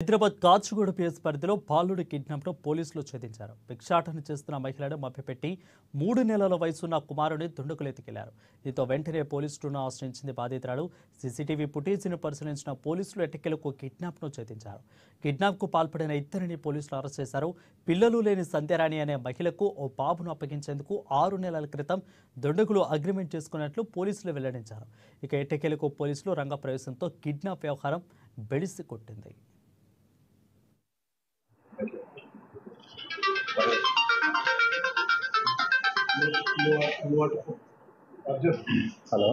Hyderabad Kachiguda PS పరిధిలో బాలుడి కిడ్నాప్ను పోలీసులు ఛేదించారు. భిక్షాటన చేస్తున్న మహిళను మభ్యపెట్టి 3 నెలల వయసున్న కుమారుని దుండగులు ఎత్తుకెళ్లారు. దీంతో వెంటనే పోలీసులను ఆశ్రయించింది బాధితురాలు. సీసీటీవీ ఫుటేజీని పరిశీలించిన పోలీసులు ఎట్టకేలకు కిడ్నాప్ను ఛేదించారు. కిడ్నాప్కు పాల్పడిన ఇద్దరిని పోలీసులు అరెస్ట్ చేశారు. పిల్లలు లేని సంధ్యారాణి అనే మహిళకు ఓ బాబును అప్పగించేందుకు 6 నెలల క్రితం దుండగులు అగ్రిమెంట్ చేసుకున్నట్లు పోలీసులు వెల్లడించారు. ఇక ఎట్టకేలకు పోలీసులు రంగప్రవేశంతో కిడ్నాప్ వ్యవహారం బెడిసి కొట్టింది. హలో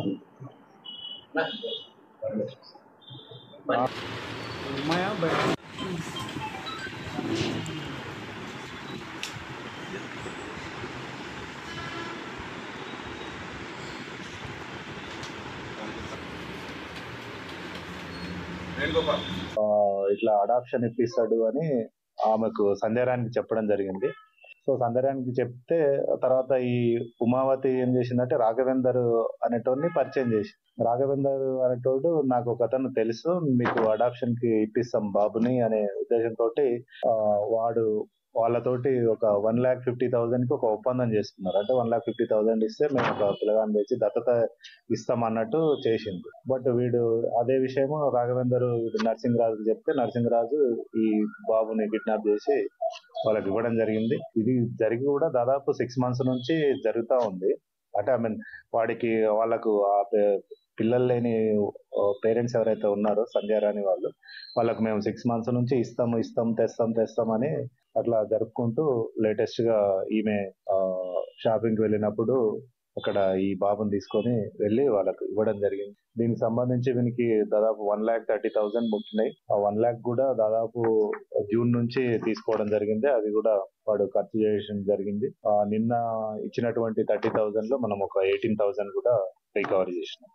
ఇట్లా అడాప్షన్ ఇప్పిస్తాడు అని ఆమెకు సంధ్యారానికి చెప్పడం జరిగింది. సో సంధ్యారానికి చెప్తే తర్వాత ఈ ఉమావతి ఏం చేసిందంటే రాఘవేందర్ అనేటోడిని పరిచయం చేసి, రాఘవేందర్ అనేటోడు నాకు ఒక అతను తెలుసు, మీకు అడాప్షన్ కి ఇప్పిస్తాం బాబుని అనే ఉద్దేశంతో వాడు వాళ్ళతోటి ఒక 1,50,000 కి ఒక ఒప్పందం చేసుకున్నారు. అంటే 1,50,000 ఇస్తే మేము ఒక పిల్లగాన్ని తెచ్చి దత్తత ఇస్తాం అన్నట్టు చేసింది. బట్ వీడు అదే విషయము రాఘవేందర్ నర్సింగ్ రాజు చెప్తే నర్సింగ్ రాజు ఈ బాబుని కిడ్నాప్ చేసి వాళ్ళకి ఇవ్వడం జరిగింది. ఇది జరిగి కూడా దాదాపు 6 months నుంచి జరుగుతూ ఉంది. అంటే ఐ మీన్ వాడికి వాళ్ళకు పిల్లలు లేని పేరెంట్స్ ఎవరైతే ఉన్నారో సంధ్యారాణి వాళ్ళకు మేము 6 months నుంచి తెస్తాం అని అట్లా జరుపుకుంటూ లేటెస్ట్ గా ఈమె షాపింగ్ కి వెళ్ళినప్పుడు అక్కడ ఈ బాబుని తీసుకొని వెళ్ళి వాళ్ళకు ఇవ్వడం జరిగింది. దీనికి సంబంధించి వీనికి దాదాపు 1,30,000 ముట్టినాయి. ఆ 1 lakh కూడా దాదాపు జూన్ నుంచి తీసుకోవడం జరిగింది. అది కూడా వాడు ఖర్చు చేయడం జరిగింది. నిన్న ఇచ్చినటువంటి 30,000 లో మనం ఒక 18,000 కూడా రికవర్ చేసినాం.